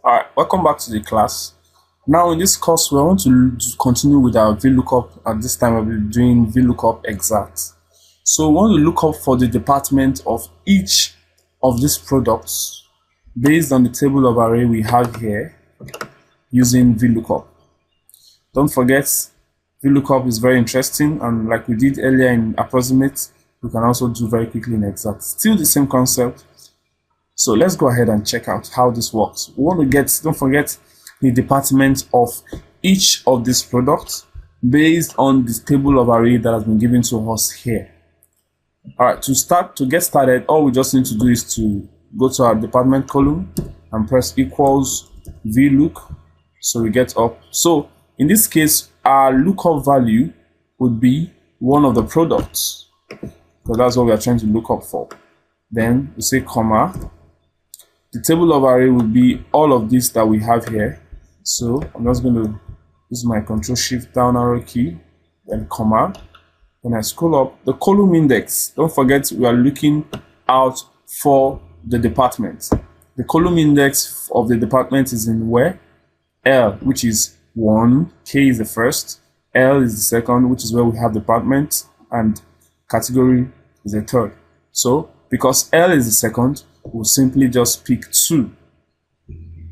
Alright, welcome back to the class. Now in this course, we want to continue with our VLOOKUP. At this time, we'll be doing VLOOKUP exact. So we want to look up for the department of each of these products based on the table of array we have here using VLOOKUP. Don't forget, VLOOKUP is very interesting, and like we did earlier in approximate, we can also do very quickly in exact. Still the same concept. So let's go ahead and check out how this works. We want to get, don't forget, the department of each of these products based on this table of array that has been given to us here. All right, to get started, all we just need to do is to go to our department column and press equals VLOOK. So we get up. So in this case, our lookup value would be one of the products, because that's what we are trying to look up for. Then we say comma. The table of array will be all of this that we have here. So I'm just going to use my Control Shift down arrow key, then comma. When I scroll up, the column index, don't forget we are looking out for the department. The column index of the department is in where? L, which is 1, K is the first, L is the second, which is where we have department, and category is the third. So because L is the second, we'll simply just pick 2,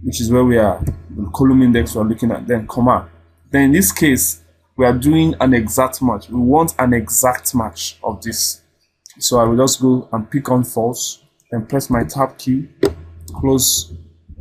which is where we are, the column index we're looking at, then comma. Then in this case, we are doing an exact match. We want an exact match of this. So I will just go and pick on false, then press my tab key, close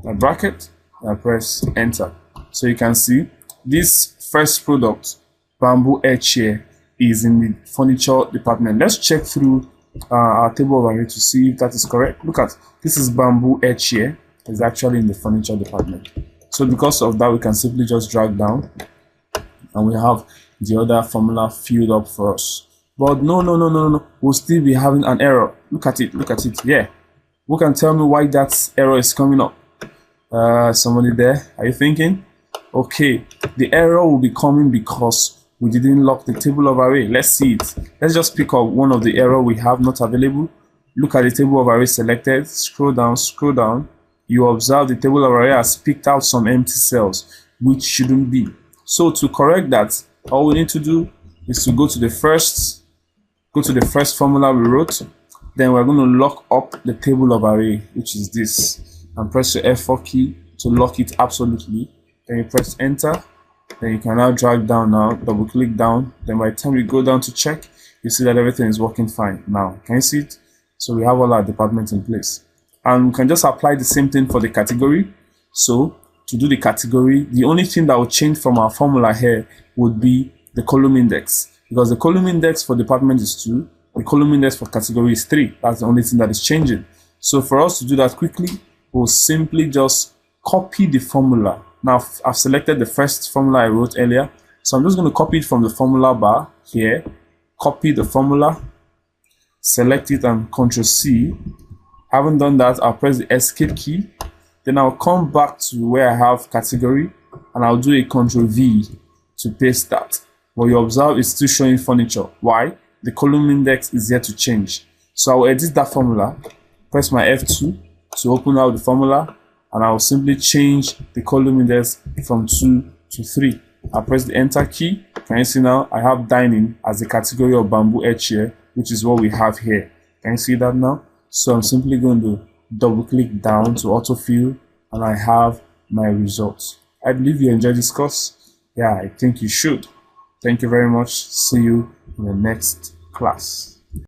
my bracket, and press enter. So you can see this first product, bamboo air chair, is in the furniture department. Let's check through our table of array to see if that is correct. Look at this, is bamboo air chair, is actually in the furniture department. So because of that, we can simply just drag down and we have the other formula filled up for us. But no, we'll still be having an error. Look at it. Yeah, who can tell me why that error is coming up? Somebody there, are you thinking? Okay, the error will be coming because we didn't lock the table of array. Let's see it. Let's just pick up one of the error we have not available. Look at the table of array selected. Scroll down. You observe the table of array has picked out some empty cells, which shouldn't be. So to correct that, all we need to do is to go to the first formula we wrote. Then we're going to lock up the table of array, which is this, and press the F4 key to lock it absolutely. Then you press enter. Then you can now drag down, now double click down. Then by the time you go down to check, you see that everything is working fine. Now can you see it? So we have all our departments in place, and we can just apply the same thing for the category. So to do the category, the only thing that will change from our formula here would be the column index, because the column index for department is 2, the column index for category is 3. That's the only thing that is changing. So for us to do that quickly, we'll simply just copy the formula. Now I've selected the first formula I wrote earlier, so I'm just going to copy it from the formula bar here, copy the formula, select it and Ctrl C. Haven't done that, I'll press the escape key. Then I'll come back to where I have category and I'll do a Ctrl V to paste that. But you observe it's still showing furniture. Why? The column index is yet to change. So I'll edit that formula, press my F2 to open out the formula, and I will simply change the column index from 2 to 3. I press the enter key. Can you see now? I have dining as the category of bamboo air chair, which is what we have here. Can you see that now? So I'm simply going to double click down to autofill, and I have my results. I believe you enjoyed this course. Yeah, I think you should. Thank you very much. See you in the next class.